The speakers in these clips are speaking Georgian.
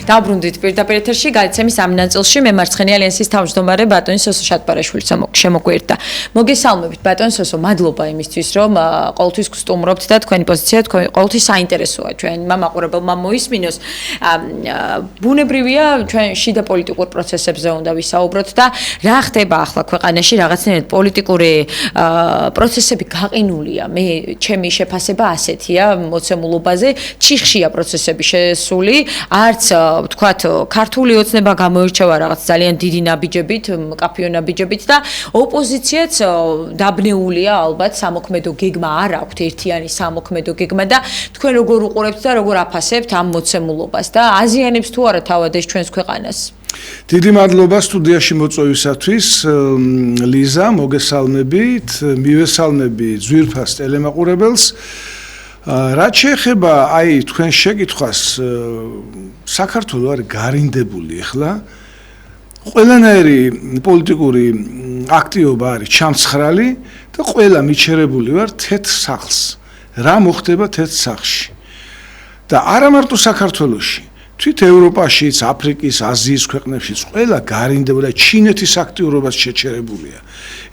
დაბრუნდით პირდაპირ ეთერში გადაცემის ამ ნაწილში მე მარცხენი ალიანსის თავმჯდომარე ბატონი სოსო შატბარაშვილი შემოგვერდა. მოგესალმებით ბატონ სოსო, მადლობა იმისთვის რომ ყოველთვის გსტუმრობთ და თქვენი პოზიცია ყოველთვის საინტერესოა ჩვენმა მაყურებელმა მოისმინოს. ბუნებრივია ჩვენ შიდა პოლიტიკურ პროცესებზე უნდა ვისაუბროთ და რა ხდება ახლა ქვეყანაში რაღაცნაირად პოლიტიკური პროცესები გაყინულია. მე ჩემი შეფასება ასეთია მოცემულობაზე, ჩიხშია პროცესები შესული, არც ვთქვათ ქართული ოცნება გამოირჩევა რაღაც ძალიან დიდი ნაბიჯებით, მკაფიო ნაბიჯებით და ოპოზიციაც დაბნეულია ალბათ სამოქმედო გეგმა არ აქვთ ერთიანი სამოქმედო გეგმა და თქვენ როგორ უყურებთ და როგორ აფასებთ ამ მოცემულობას და აზიანებს თუ არა თავად ეს ჩვენს ქვეყანას? დიდი მადლობა სტუდიაში მოწვევისათვის, ლიზა, მოგესალმებით, მივესალმები ძვირფას ტელემაყურებელს. რაც შეეხება აი თქვენ შეკითხვას, საქართველო არის გარინდებული ახლა. ყველანაირი პოლიტიკური აქტივობა არის ჩამცხრალი და ყველა მიჩერებული ვარ თეთრ სახლს. რა მოხდება თეთრ სახლში? და არა მარტო საქართველოში, თვით ევროპაშიც, აფრიკის, აზიის ქვეყნებშიც ყველა გარინდებული, ჩინეთის აქტიურობაც შეჩერებულია.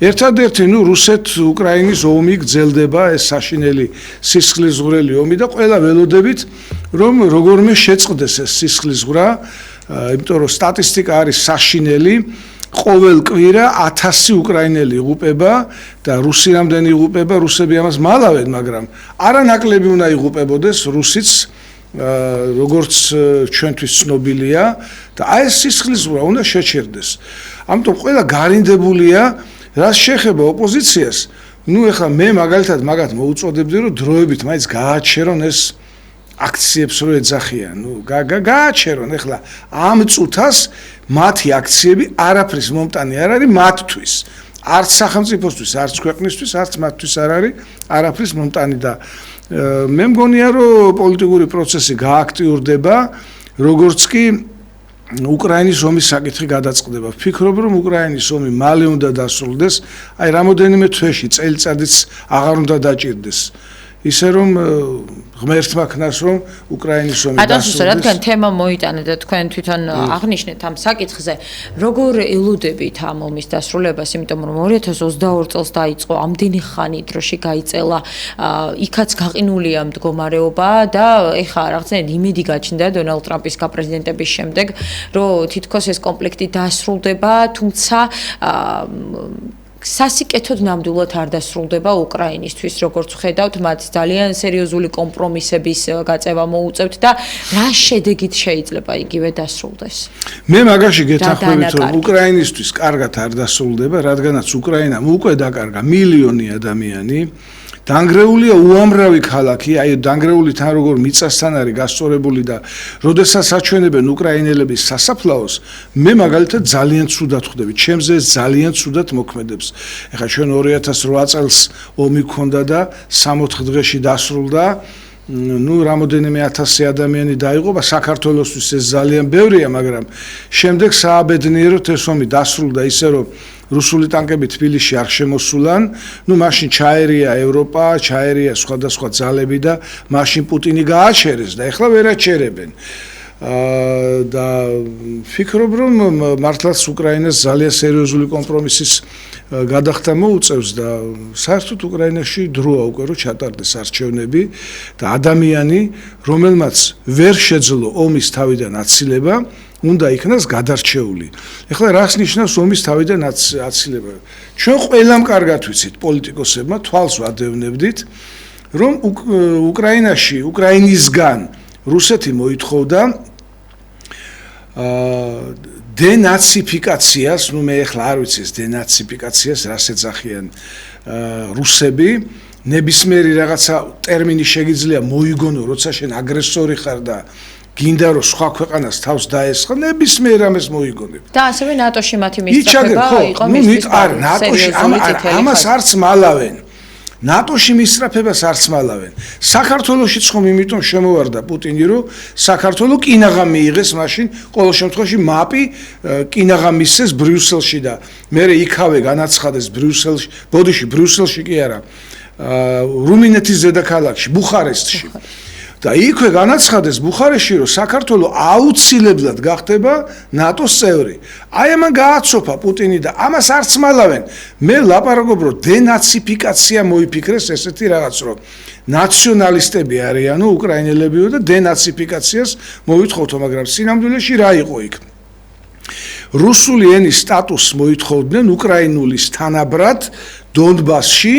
ერთადერთი რუსეთ-უკრაინის ომი გრძელდება, ეს საშინელი სისხლისღვრელი ომი და ყველა ველოდებით რომ როგორმე შეწყდეს ეს სისხლისღვრა, იმიტომ რომ სტატისტიკა არის საშინელი, ყოველ კვირა 1000 უკრაინელი იღუპება და რუსი რამდენი იღუპება, რუსები ამას მალავენ, მაგრამ არანაკლები უნდა იღუპებოდეს რუსიც, როგორც ჩვენთვის ცნობილია და აი ეს სისხლისღვრა უნდა შეჩერდეს. ამიტომ ყველა გარინდებულია, რაც შეეხება ოპოზიციას. ეხლა მე მაგალითად მაგათ მოუწოდებდი, რომ დროებით მაინც გააჩერონ ეს აქციებს რო ეძახიან. გააჩერონ ეხლა ამ წუთას მათი აქციები არაფრის მომტანი არ არის მათთვის. არც სახელმწიფოსთვის, არც ქვეყნისთვის, არც მათთვის არ არის არაფრის მომტანი და მე მგონია რომ პოლიტიკური პროცესი გააქტიურდება, როგორც კი უკრაინის ომის საკითხი გადაწყდება. ვფიქრობ რომ უკრაინის ომი მალე უნდა დასრულდეს, აი რამოდენიმე თვეში, წელიწადიც აღარ უნდა დაჭირდეს. ისე რომ ღმერთმა ქნას რომ უკრაინის ომი დასრულდეს. რადგან თემა მოიტანა და თქვენ თვითონ აღნიშნეთ ამ საკითხზე, როგორ ელოდებით ამ ომის დასრულებას, იმიტომ რომ 2022 წელს დაიწყო, ამდენი ხანი დროში გაიწელა, იქაც გაყინულია მდგომარეობა და ეხლა რაღაცნაირად იმედი გაჩნდა დონალდ ტრამპის გაპრეზიდენტების შემდეგ, რომ თითქოს ეს კონფლიქტი დასრულდება, თუმცა სასიკეთოდ ნამდვილად არ დასრულდება უკრაინისთვის, როგორც ვხედავთ, მათ ძალიან სერიოზული კომპრომისების გაწევა მოუწევთ და რა შედეგით შეიძლება იგივე დასრულდეს? მე მაგაში გეთანხმებით, რომ უკრაინისთვის კარგად არ დასრულდება, რადგანაც უკრაინამ უკვე დაკარგა მილიონი ადამიანი. დანგრეულია უამრავი ქალაქი, აი დანგრეული თან როგორ მიწასთან არის გასწორებული და როდესაც აჩვენებენ უკრაინელების სასაფლაოს, მე მაგალითად ძალიან ცუდად ხვდები, ჩემზე ეს ძალიან ცუდად მოქმედებს. ეხლა ჩვენ 2008 წელს ომი გქონდა და 64 დღეში დასრულდა, რამოდენიმე 1000 ადამიანი დაიღუპა, საქართველოსთვის ეს ძალიან ბევრია, მაგრამ შემდეგ სააბედნიეროდ ეს ომი დასრულდა ისე რომ რუსული ტანკები თბილისში არ შემოსულან, მაშინ ჩაერია ევროპა, ჩაერია სხვადასხვა ძალები და მაშინ პუტინი გააჩერეს და ეხლა ვერ აჩერებენ. და ვფიქრობ რომ მართლაც უკრაინას ძალიან სერიოზული კომპრომისის გადახდა მოუწევს და საერთოდ უკრაინაში დროა უკვე რომ ჩატარდეს არჩევნები და ადამიანი, რომელმაც ვერ შეძლო ომის თავიდან აცილება, უნდა იქნას გადარჩეული. ეხლა რას ნიშნავს ომის თავიდან აცილება? ჩვენ ყველამ კარგად ვიცით პოლიტიკოსებმა თვალს ვადევნებდით, რომ უკრაინაში, უკრაინისგან რუსეთი მოითხოვდა დენაციფიკაციას, მე ეხლა არ ვიცი ეს დენაციფიკაციას რას ეძახიან რუსები, ნებისმიერი რაღაცა ტერმინი შეგიძლია მოიგონო, როცა შენ აგრესორი ხარ და გინდა რომ სხვა ქვეყანას თავს დაესხა, ნებისმიერ ამას მოიგონებ. და ასევე ნატოში მათი მისწრაფება იყო მისთვის. არა, ნატოში ამას არც მალავენ. ნატოში მისწრაფებას არც მალავენ. საქართველოშიც ხომ იმიტომ შემოვარდა პუტინი, რომ საქართველო კინაღა მიიღეს, მაშინ ყოველ შემთხვევაში მაპი კინაღა მისცეს ბრიუსელში და მე იქავე განაცხადეს ბრიუსელში, ბოდიში ბრიუსელში კი არა, რუმინეთის დედაქალაქში, ბუხარესტში. და იქვე განაცხადეს ბუხარესტში, რომ საქართველო აუცილებლად გახდება ნატოს წევრი. აი ამან გააცოფა პუტინი და ამას არც მალავენ. მე ლაპარაკობ, რომ დენაციფიკაცია მოიფიქრეს ესეთი რაღაც, რომ ნაციონალისტები არიანო, უკრაინელებიო და დენაციფიკაციას მოვითხოვთო, მაგრამ სინამდვილეში რა იყო იქ? რუსული ენის სტატუსს მოითხოვდნენ უკრაინულის თანაბრად დონბასში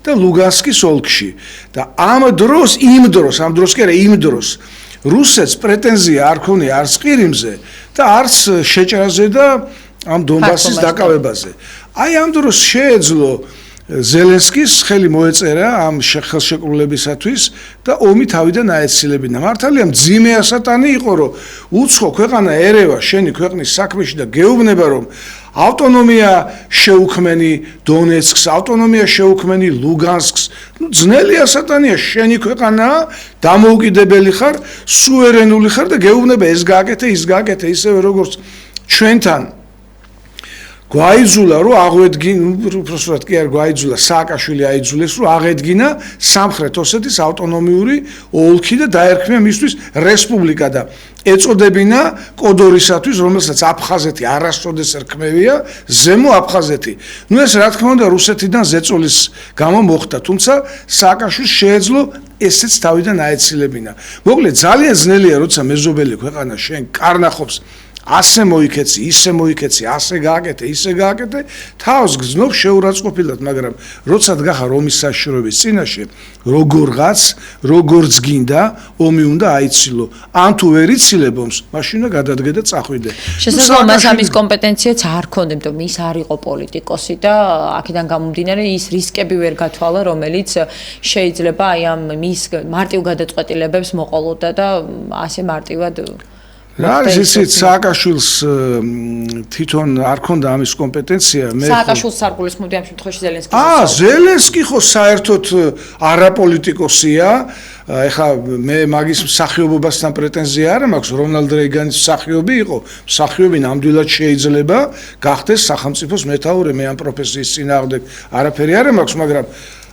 და ლუგანსკის ოლქში და ამ დროს რუსეთს პრეტენზია არ ქონია არც ყირიმზე და არც შეჭრაზე და ამ დონბასის დაკავებაზე. აი ამ დროს შეეძლო ზელენსკის ხელი მოეწერა ამ ხელშეკრულებისათვის და ომი თავიდან აეცილებინა. მართალია მძიმე ასატანი იყო, რომ უცხო ქვეყანა ერევა შენი ქვეყნის საქმეში და გეუბნება, რომ ავტონომია შეუქმენი დონეცკს, ავტონომია შეუქმენი ლუგანსკს. ძნელი ასატანია, შენი ქვეყანაა, დამოუკიდებელი ხარ, სუვერენული ხარ და გეუბნება ეს გააკეთე, ის გააკეთე, ისევე როგორც ჩვენთან გვაიძულა, რომ უпроსტად კი არ გვაიძულა, სააკაშვილი აიძულეს, რომ აღედგინა სამხრეთ ოსეთის ავტონომიური ოლქი და დაერქმია მისთვის რესპუბლიკა და ეწოდებინა კოდორისათვის, რომელსაც აფხაზეთი არასოდეს რქმევია, ზემო აფხაზეთი. ეს რა თქმა უნდა რუსეთიდან ზეწოლის გამო მოხდა, თუმცა სააკაშვილს შეეძლო ესეც თავიდან აეცილებინა. მოკლედ ძალიან ძნელია, როცა მეზობელი ქვეყანა შენ კარნახობს ასე მოიქეცი, ისე მოიქეცი, ასე გააკეთე, ისე გააკეთე, თავს გზნობს შეურაცხყოფილად, მაგრამ როცა დგახარ ომის საშიშროების წინაშე, როგორც გინდა, ომი უნდა აიცილო. ან თუ ვერ იცილებ ომს, მაშინ უნდა გადადგე და წახვიდე. შესაძლოა მას ამის კომპეტენციაც არ ქონდა, იმიტომ რომ ის არ იყო პოლიტიკოსი და აქედან გამომდინარე ის რისკები ვერ გათვალა, რომელიც შეიძლება აი ამ მის მარტივ გადაწყვეტილებებს მოყოლოდა და ასე მარტივად რა არის ისიც სააკაშვილს თვითონ არ ქონდა ამის კომპეტენცია მე სააკაშვილს სარგულისმოდი ამ შემთხვევაში ზელენსკის ზელენსკი ხო საერთოდ არაპოლიტიკოსია ეხლა მე მაგის მსახიობობასთან პრეტენზია არ მაქვს რონალდ რეიგანის მსახიობი იყო მსახიობი ნამდვილად შეიძლება გახდეს სახელმწიფოს მეთაური მე ამ პროფესიის წინააღმდეგ არაფერი არ მაქვს მაგრამ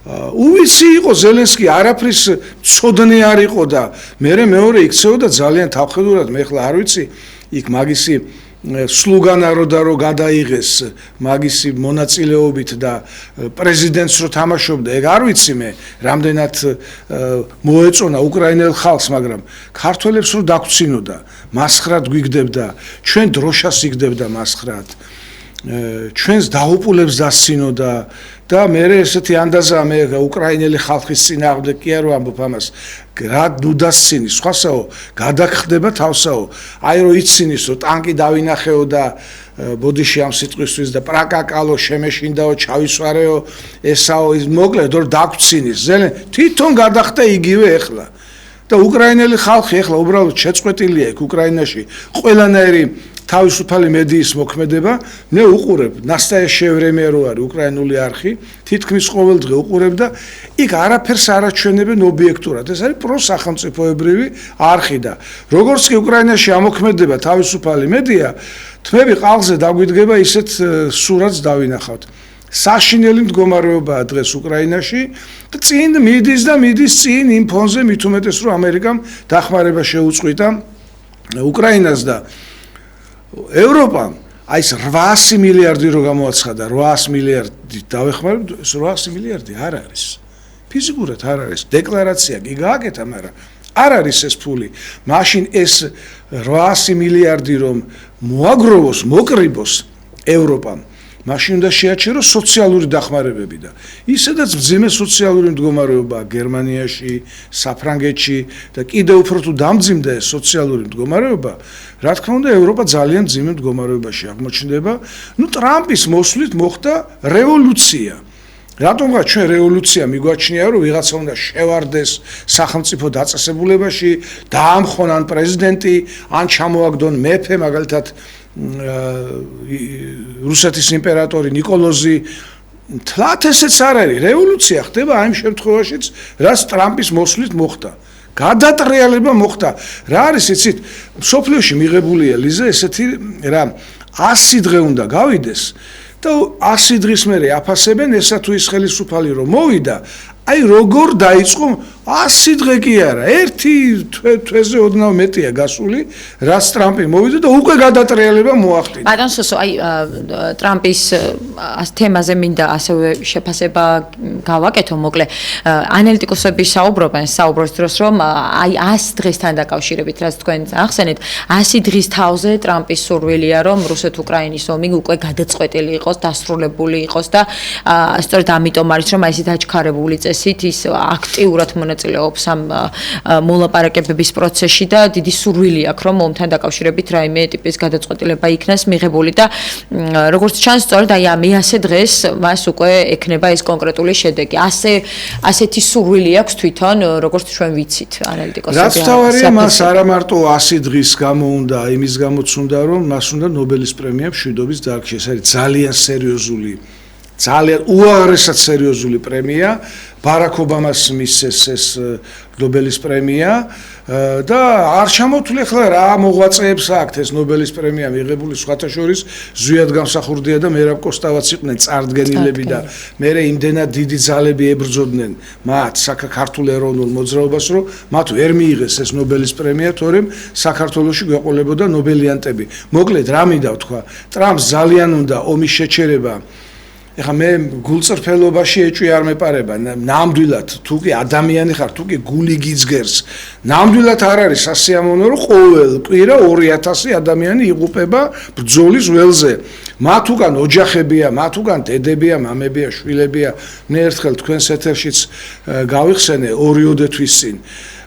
უვიცი იყო ზელენსკი არაფრის ცოდნე არ იყო და მეორე იქცეოდა ძალიან თავხედურად მე ხლა არ ვიცი იქ მაგისი სლოგანა რო გადაიღეს მაგისი მონაწილეობით და პრეზიდენტს რო თამაშობდა ეგ არ ვიცი მე რამდენად მოეწონა უკრაინელ ხალხს მაგრამ ქართველებს რო დაგვრცინოდა მასხრად გვიგდებდა ჩვენ დროშას იგდებდა მასხრად ჩვენს დაუპულებს დასცინოდა და მე ესეთი ანდაზა მე უკრაინელი ხალხის წინააღმდეგ კი არ ვამბობ ამას რა დუდასცინი სხვასაო გადაგხდება თავსაო აი რომ იცინის რომ ტანკი დავინახეო და ბოდიში ამ სიტყვისთვის და პრაკაკალო შემეშინდაო ჩავისვარეო ესაო ის მოკლედ რომ დაგვრცინის ზელენ თვითონ გადახდა იგივე ეხლა და უკრაინელი ხალხი ეხლა უბრალოდ შეწყვეტილია იქ უკრაინაში ყველანაირი თავისუფალი მედიის მოქმედება მე უყურებ ნასტაია ვრემია რო არის უკრაინული არხი თითქმის ყოველდღე უყურებ და იქ არაფერს არ აჩვენებენ ობიექტურად ეს არის პროსახელმწიფოებრივი არხი და როგორც კი უკრაინაში ამოქმედება თავისუფალი მედია თმები ყალზე დაგვიდგება ისეთ სურათს დავინახავთ საშინელი მდგომარეობაა დღეს უკრაინაში და წინ მიდის წინ იმ ფონზე მით უმეტეს რომ ამერიკამ დახმარება შეუწყვიტა უკრაინას და ევროპამ აი ეს 800 მილიარდი რო გამოაცხადა 800 მილიარდი დავეხმარებ 800 მილიარდი არ არის ფიზიკურად არ არის დეკლარაცია კი გააკეთა მაგრამ არ არის ეს ფული მაშინ ეს 800 მილიარდი რომ მოაგროვოს მოკრიბოს ევროპამ მაშინ უნდა შეაჩეროს სოციალური დახმარებები და ისედაც მძიმე სოციალური მდგომარეობაა გერმანიაში, საფრანგეთში და კიდევ უფრო თუ დამძიმდა ეს სოციალური მდგომარეობა, რა თქმა უნდა ევროპა ძალიან მძიმე მდგომარეობაში აღმოჩნდება. ნუ ტრამპის მოსვლით მოხდა რევოლუცია. რატომღაც ჩვენ რევოლუცია მიგვაჩნია რომ ვიღაცა უნდა შევარდეს სახელმწიფო დაწესებულებაში, დაამხონან პრეზიდენტი, ან ჩამოაგდონ მეფე მაგალითად რუსეთის იმპერატორი ნიკოლოზი თლათ ესეც არ არის რევოლუცია ხდება აი ამ შემთხვევაშიც რაც ტრამპის მოსვლით მოხდა გადატრიალება მოხდა რა არის იცით სოფლიოში მიღებულია ლიზა ესეთი რა 100 დღე უნდა გავიდეს და 100 დღის მერე აფასებენ ესა თუ ის ხელისუფალი რომ მოვიდა აი როგორ დაიწყო 100 დღე კი არა, ერთი თვეზე ოდნავ მეტია გასული, რაც ტრამპი მოვიდა და უკვე გადატრიალება მოახდინა. ბატონ სოსო, აი ტრამპის თემაზე მინდა ასევე შეფასება გავაკეთო, მოკლე. ანალიტიკოსები საუბრობს დროს, რომ აი 100 დღესთან დაკავშირებით, რაც თქვენ ახსენეთ, 100 დღის თავზე ტრამპის სურვილია, რომ რუსეთ-უკრაინის ომი უკვე გადაწყვეტილი იყოს, დასრულებული იყოს და სწორედ ამიტომ არის, რომ აი ესეთ აჩქარებული წესით ის აქტიურად მონაწილეობს ამ მოლაპარაკებების პროცესში და დიდი სურვილი აქვს, რომ ომთან დაკავშირებით რაიმე ტიპის გადაწყვეტილება იქნას მიღებული და როგორც ჩანს, სწორედ აი ამ 100 დღეს მას უკვე ექნება ეს კონკრეტული შედეგი. ასეთი სურვილი აქვს თვითონ, როგორც ჩვენ ვიცით, ანალიტიკოსები. რაც თავარია, მას არა მარტო 100 დღის გამო უნდა, იმის გამოც უნდა, რომ მას უნდა ნობელის პრემია მშვიდობის დარგში. ეს არის ძალიან სერიოზული, ძალიან უაღრესად სერიოზული პრემია. ბარაკ ობამას მისცეს ეს ნობელის პრემია და არ ჩამოთვლი ახლა რა მოღვაწეებს აქვთ ეს ნობელის პრემია მიღებული, სხვათა შორის ზვიად გამსახურდია და მერაბ კოსტავაც იყვნენ წარდგენილები და მერე იმდენად დიდი ძალები ებრძოდნენ მათ საქართველოს ეროვნულ მოძრაობას, რომ მათ ვერ მიიღეს ეს ნობელის პრემია, თორემ საქართველოში გვეყოლებოდა ნობელიანტები. მოკლედ რა მინდა ვთქვა, ტრამპს ძალიან უნდა ომის შეჩერება. ეხლა მე გულწრფელობაში ეჭვი არ მეპარება, ნამდვილად თუ კი ადამიანი ხარ, თუ კი გული გიძგერს, ნამდვილად არ არის სასიამოვნო, რომ ყოველ კვირა 2000 ადამიანი იღუპება ბრძოლის ველზე. მათ უკან ოჯახებია, მათ უკან დედებია, მამებია, შვილებია. მე ერთხელ თქვენს ეთერშიც გავიხსენე 2 თვის წინ.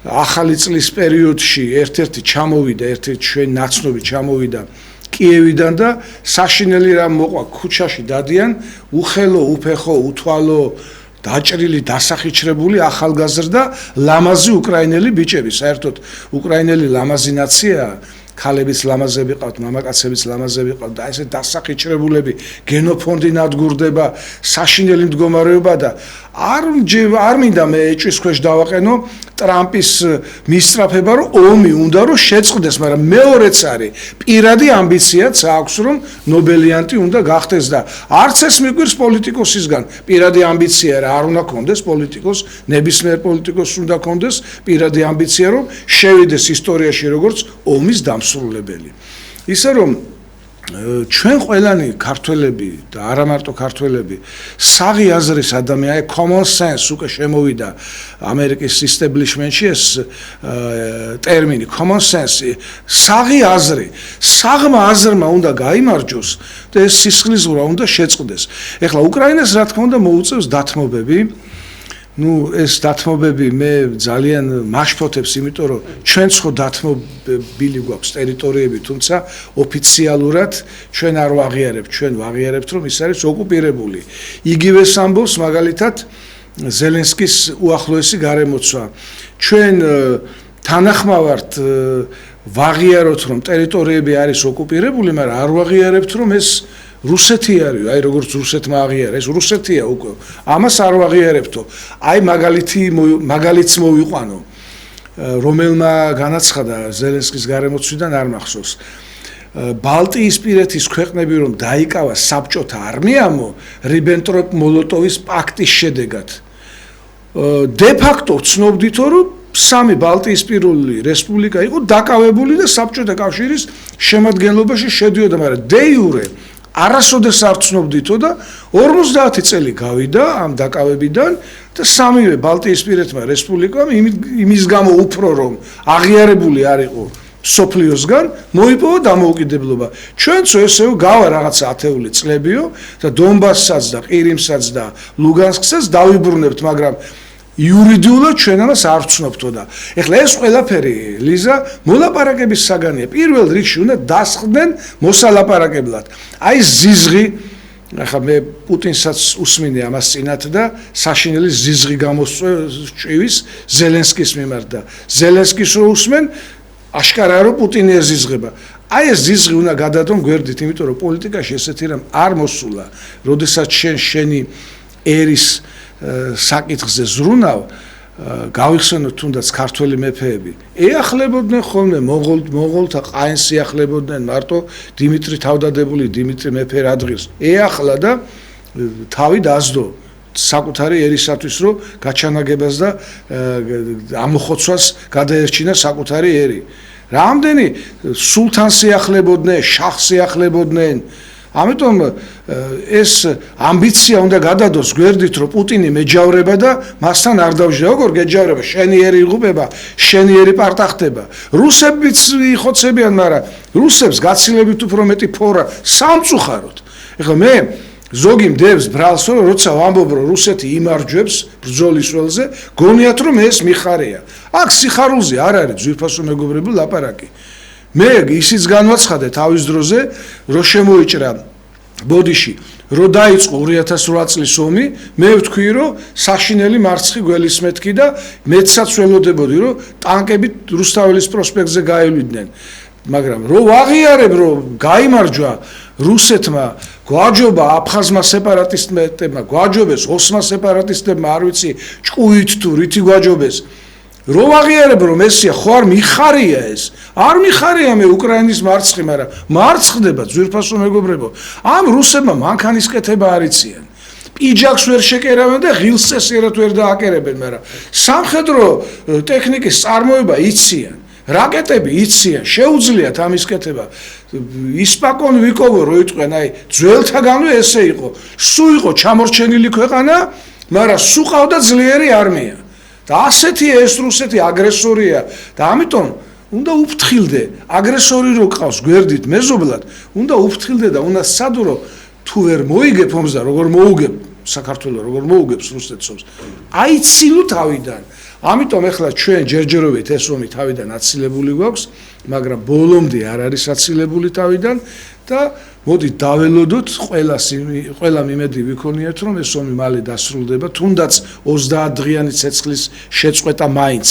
ახალი წლის პერიოდში ერთ-ერთი ჩამოვიდა, ერთ-ერთი ჩვენ ნაცნობი ჩამოვიდა კიევიდან და საშინელი რამ მოყვა, ქუჩაში დადიან უხელო, უფეხო, უთვალო, დაჭრილი, დასახიჩრებული ახალგაზრდა ლამაზი უკრაინელი ბიჭები. საერთოდ უკრაინელი ლამაზი ნაციაა, ქალებიც ლამაზები ყავთ, მამაკაცებიც ლამაზები ყავთ და ესე დასახიჩრებულები, გენოფონდი ნადგურდება, საშინელი მდგომარეობა და არ მინდა მე ეჭვის ქვეშ დავაყენო ტრამპის მისწრაფება, რომ ომი უნდა რომ შეწყდეს, მაგრამ მეორეც არის პირადი ამბიციაც აქვს, რომ ნობელიანტი უნდა გახდეს და არც ეს მიგვირს პოლიტიკოსისგან. პირადი ამბიცია რა არ უნდა კონდეს პოლიტიკოს, ნებისმიერ პოლიტიკოსს უნდა კონდეს პირადი ამბიცია, რომ შევიდეს ისტორიაში როგორც ომის დამსრულებელი. ისე რომ ჩვენ ყველანი ქართველები და არა მარტო ქართველები საღი აზრის ადამიანი, common sense უკვე შემოვიდა ამერიკის establishment-ში ეს ტერმინი common sense, საღი აზრი, საღმა აზრმა უნდა გაიმარჯოს და ეს სისხლისღვრა უნდა შეწყდეს. ეხლა უკრაინას რა თქმა უნდა მოუწევს დათმობები. ეს დათმობები მე ძალიან მაშფოთებს, იმიტომ რომ ჩვენც ხო დათმობილი გვაქვს ტერიტორიები, თუმცა ოფიციალურად ჩვენ არ ვაღიარებთ, ჩვენ ვაღიარებთ, რომ ის არის ოკუპირებული. იგივეს ამბობს მაგალითად ზელენსკის უახლოესი გარემოცვა. ჩვენ თანახმავართ ვაღიაროთ, რომ ტერიტორიები არის ოკუპირებული, მაგრამ არ ვაღიარებთ, რომ ეს რუსეთი არის, აი როგორც რუსეთმა აღიარა, ეს რუსეთია უკვე. ამას არ ვაღიარებთო. აი მაგალითს მოვიყვანო, რომელმა განაცხადა ზელენსკის გარემოცვიდან არ მახსოვს. ბალტიისპირეთის ქვეყნები რომ დაიკავა საბჭოთა არმიამო რიბენტროპ-მოლოტოვის პაქტის შედეგად. დე ფაქტო ცნობდითო, რომ სამი ბალტიისპირული რესპუბლიკა იყო დაკავებული და საბჭოთა კავშირის შემადგენლობაში შედიოდა, მაგრამ დე იურე არასოდეს არ ცნობდითო და 50 წელი გავიდა ამ დაკავებიდან და სამივე ბალტიისპირეთმა რესპუბლიკამ იმის გამო უფრო რომ აღიარებული არ იყო სოფლიოსგან მოიპოვა დამოუკიდებლობა. ჩვენც ესეო გავა რაღაცა 10 წლებიო და დონბასსაც და ყირიმსაც და ლუგანსკსაც დავიბრუნებთ, მაგრამ იურიდიულად ჩვენ ამას არ ვცნობთო და ეხლა ეს ყველაფერი ლიზა მოლაპარაკების საგანია. პირველ რიგში უნდა დასხდნენ მოსალაპარაკებლად. აი ზიზღი, ახლა მე პუტინსაც უსმინე ამას წინათ და საშინელი ზიზღი გამოსწვევის ზელენსკის მიმართ და ზელენსკის რო უსმენ, აშკარაა რომ პუტინი ეზიზღება. აი ეს ზიზღი უნდა გადადონ გვერდით, იმიტომ რომ პოლიტიკაში ესეთი რამ არ მოსულა, როდესაც შენი ერის საკითხზე ზრუნავ, გავიხსენოთ თუნდაც ქართველი მეფეები. ეახლებოდნენ ხოლმე მონღოლთა ყაენს ეახლებოდნენ, მარტო დიმიტრი თავდადებული, დიმიტრი მეფე რადღირს ეახლა და თავი დაძდო. საკუთარი ერისათვის რომ გაჩანაგებას და ამოხოცვას გადაერჩინა საკუთარი ერი. რამდენი სულთანს ეახლებოდნენ, შაჰს ეახლებოდნენ. ამიტომ ეს ამბიცია უნდა გადადოს გვერდით, რომ პუტინი მეჯავრება და მასთან არ დავჟე. როგორ გეჯავრება? შენი ერი იღუპება, შენი ერი პარტახდება. რუსებიც იხოცებიან, მაგრამ რუსებს გაცილებით უფრო მეტი ფორა სამწუხაროდ. ეხლა მე ზოგი მდევს ბრალს, რომ როცა ვამბობ, რომ რუსეთი იმარჯვებს ბრძოლის ველზე, გონიათ რომ ეს მიხარია. აქ სიხარულზე არ არის ძვირფასო მეგობრებო ლაპარაკი. მე ისიც განვაცხადე თავის დროზე, რომ შემოიჭრა ბოდიში, რომ დაიწყო 2008 წლის ომი, მე ვთქვი, რომ საშინელი მარცხი გველისმეთქი და მეცაც ველოდებოდი, რომ ტანკები რუსთაველის პროსპექტზე გაევლიდნენ. მაგრამ რო ვაღიარებ, რომ გაიმარჯვა რუსეთმა, გვაჯობა აფხაზმა სეპარატისტებმა, გვაჯობეს ოსმა სეპარატისტებმა, არ ვიცი, ჭკუით თუ რითი გვაჯობეს. რო ვაღიარებ, რომ ესია ხო არ მიხარია ეს. არ მიხარია მე უკრაინის მარცხი, მაგრამ მარცხდება ძვირფასო მეგობრებო. ამ რუსებმა მანქანისკეთება არ იციან. პიჯაკს ვერ შეკერავენ და ღილს წესიერად ვერ დააკერებენ, მაგრამ სამხედრო ტექნიკის წარმოება იციან. რაკეტები იციან, შეუძლიათ ამის კეთება. ისპაკონ ვიკოვო რო იტყვენ, აი ძველთაგანვე ესე იყო. სუ იყო ჩამორჩენილი ქვეყანა, მაგრამ სუ ყავდა ძლიერი არმია. და ასეთი ეს რუსეთი აგრესორია და ამიტომ უნდა უფრთხილდე, აგრესორი რო ყავს გვერდით მეზობლად, უნდა უფრთხილდე და უნდა სცადო, თუ ვერ მოიგებ ომს და როგორ მოუგებ საქართველოს, როგორ მოუგებს რუსეთს ომს. აიცილო თავიდან. ამიტომ ახლა ჩვენ ჯერჯერობით ეს ომი თავიდან აცილებული გვაქვს, მაგრამ ბოლომდე არ არის აცილებული თავიდან და მოდი დაველოდოთ ყველა მიმედი ვიქონიათ, რომ ეს ომი მალე დასრულდება, თუნდაც 30 დღიანი ცეცხლის შეწყვეტა მაინც.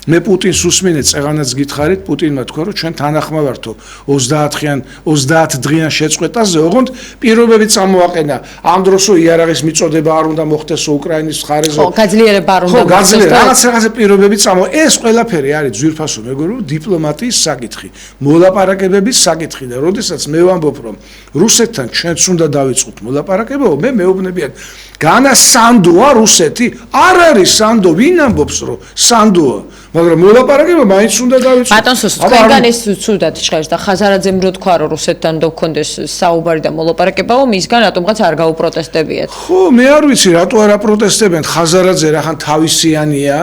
მე პუტინს უსმინე, წეღანაც გითხარით, პუტინმა თქვა, რომ ჩვენ თანახმა ვართო 30 დღიან შეწყვეტაზე, ოღონდ პირობები წამოაყენა. ამ დროსო იარაღის მიწოდება არ უნდა მოხდესო უკრაინის მხარეზე. ხო, გაძლიერება არ უნდა მოხდეს. ხო, რაღაცა პირობები ეს ყველაფერი არის ძვირფასო მეგობრებო, დიპლომატიის საკითხი, მოლაპარაკებების საკითხი და როდესაც მე ვამბობ, რომ რუსეთთან ჩვენც უნდა დავიწყოთ მოლაპარაკება, მე მეუბნებიან, განა სანდოა რუსეთი? არ არის სანდო, ვინ ამბობს, რომ სანდოა? მაგრამ მოლაპარაკება მაინც უნდა დავიწყოთ. ბატონ სუსტ, თქვენგან ეს ცუდად ჟღერს და ხაზარაძემ რო თქვა, რომ რუსეთთან რო გქონდეს საუბარი და მოლაპარაკებაო, მისგან რატომღაც არ გაუპროტესტებიათ? ხო, მე არ ვიცი, რატო არ აპროტესტებენ. ხაზარაძე რახან თავისიანია,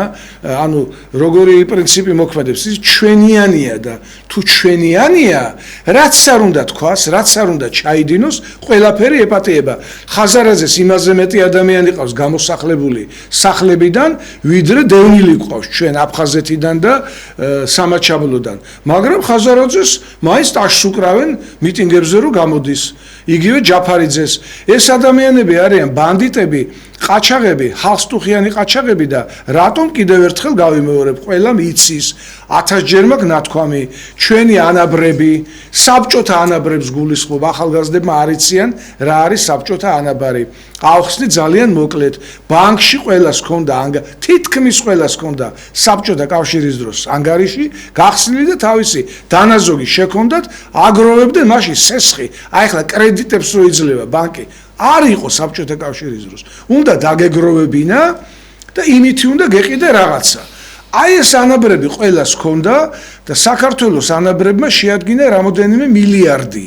ანუ როგორი პრინციპი მოქმედებს, ის ჩვენიანია და თუ ჩვენიანია, რაც არ უნდა თქვას, რაც არ უნდა ჩაიდინოს, ყველაფერი ეპატიება. ხაზარაძეს იმაზე მეტი ადამიანი ყავს გამოსახლებული სახლებიდან, ვიდრე დევნილი ყავს ჩვენ აფხაზეთიდან და სამაჩაბლოდან. მაგრამ ხაზარაძეს მაინც ტაშს უკრავენ მიტინგებზე რომ გამოდის. იგივე ჯაფარიძეს. ეს ადამიანები არიან ბანდიტები, ყაჩაღები, ხალხსტუხიანი ყაჩაღები და რატომ კიდევ ერთხელ გავიმეორებ, ყველა იცის 1000 ჯერმა ნათქვამი, ჩვენი ანაბრები, საბჭოთა ანაბრებს გულისხმობ, ახალგაზრდებმა არ იციან რა არის საბჭოთა ანაბარი. ყავხსნი ძალიან მოკლედ, ბანკში ყველას ჰქონდა, თითქმის ყველას ჰქონდა საბჭოთა კავშირის დროს ანგარიში, გახსნილი და თავისი დანაზოგი შექონდათ, აგროვებდნენ მაშინ სესხი, აი ახლა კრედიტებს რო იძლევა ბანკი. არ იყო საბჭოთა კავშირის დროს. უნდა დაგეგროვებინა და იმითი უნდა გეყიდე რაღაცა. აი ეს ანაბრები ყველას ჰქონდა და საქართველოს ანაბრებმა შეადგინა რამოდენიმე მილიარდი.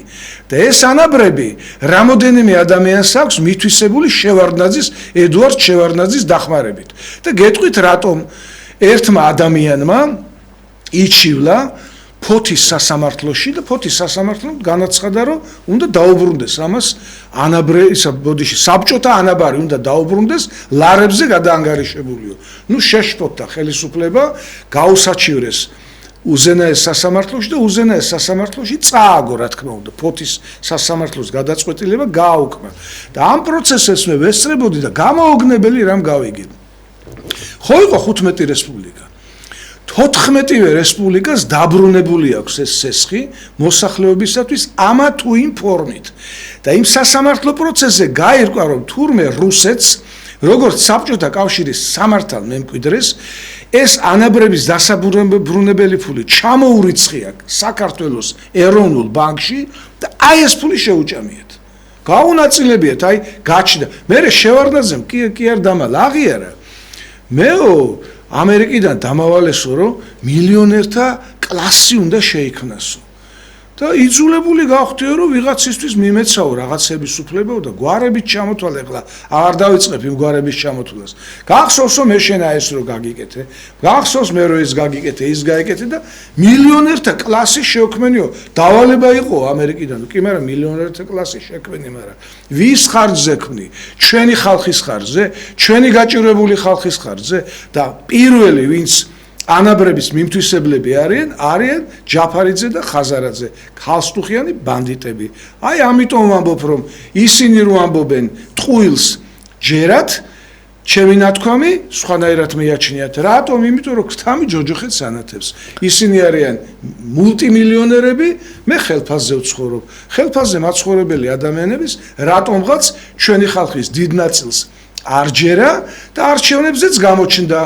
და ეს ანაბრები რამოდენიმე ადამიანს აქვს მითვისებული შევარდნაძის, ედუარდ შევარდნაძის დახმარებით. და გეტყვით რატომ ერთმა ადამიანმა იჩივლა ფოთის სასამართლოში და ფოთის სასამართლომ განაცხადა, რომ უნდა დაუბრუნდეს ამას ბოდიში საბჭოთა ანაბარი უნდა დაუბრუნდეს ლარებზე გადაანგარიშებულიო. ნუ შეშფოთდა ხელისუფლება, გაუსაჩივრეს უზენაეს სასამართლოში და უზენაეს სასამართლოში წააგო, რა თქმა უნდა, ფოთის სასამართლოს გადაწყვეტილება გააუქმა. და ამ პროცესს მე ვესწრებოდი და გამოუგნებელი რამ გავიგე. ხო იყო 15 რესპუბლიკა. 14-ვე რესპუბლიკას დაბრუნებული აქვს ეს სესხი მოსახლეობისათვის ამა თუ იმ ფორმით. და იმ სასამართლო პროცესზე გაირკვა, რომ თურმე რუსეთს, როგორც საბჭოთა კავშირის სამართალ მემკვიდრეს, ეს ანაბრების დასაბრუნებელი ფული ჩამოურიცხია საქართველოს ეროვნულ ბანკში და აი ეს ფული შეუჭამიათ. გაუნაწილებიათ, აი გაჩნდა. მე შევარდნაძემ კი არ დამალა, აღიარა. მეო ამერიკიდან დამავალესო, რომ მილიონერთა კლასი უნდა შეიქმნასო. და იძულებული გავხდიო, რომ ვიღაცისთვის მიმეცაო რაღაცების უფლებაო და გვარებით ჩამოთვალე, ახლა აღარ დავიწყებ იმ გვარების ჩამოთვლას. გახსოვსო მე შენა ეს რო გაგიკეთე, გახსოვს მე რო ეს გაგიკეთე, ის გაიკეთე და მილიონერთა კლასი შექმნიო. დავალება იყო ამერიკიდან, კი, მაგრამ მილიონერთა კლასი შექმნი, მაგრამ ვის ხარჯზე ქმნი? ჩვენი ხალხის ხარჯზე, ჩვენი გაჭირვებული ხალხის ხარჯზე და პირველი ვინც ანაბრების მიმთვისებლები არიან ჯაფარიძე და ხაზარაძე, ხალხსტუხიანი ბანდიტები. აი ამიტომ ვამბობ, რომ ისინი რო ამბობენ ტყუილს ჯერათ, ჩემი ნათქვამი სხვანაირად მეაჩნიათ. რატომ? იმიტომ რომ ქთამი ჯოჯოხეთს ანათებს. ისინი არიან მულტიმილიონერები, მე ხელფასზე ვცხოვრობ. ხელფასზე მაცხოვრებელი ადამიანების რატომღაც ჩვენი ხალხის დიდ ნაწილს არ ჯერა და არჩევნებზეც გამოჩნდა.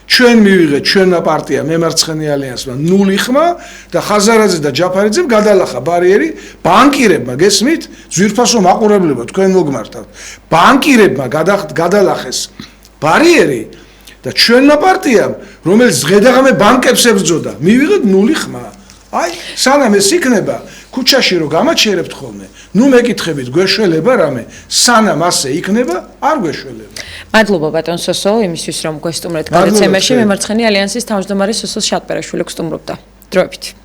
ჩვენ მივიღეთ ჩვენმა პარტიამ მემარცხენე ალიანსმა 0 ხმა და ხაზარაძე და ჯაფარიძემ გადალახა ბარიერი ბანკირებმა, გესმით? ძვირფასო მაყურებლებო, თქვენ მოგმართავთ. ბანკირებმა გადალახეს ბარიერი და ჩვენმა პარტიამ, რომელიც ღედაღამე ბანკებს ებრძოდა, მივიღეთ 0 ხმა. აი, სანამ ეს იქნება, ქუჩაში რო გამაჩერებთ ხოლმე, ნუ მეკითხებით, გვეშველება რამე, სანამ ასე იქნება, არ გვეშველება. მადლობა ბატონ სოსო, იმისთვის რომ გვესტუმრეთ გადაცემაში. მემარცხენე ალიანსის თავმჯდომარე სოსო შატბერაშვილი გსტუმრობდა. დროებით.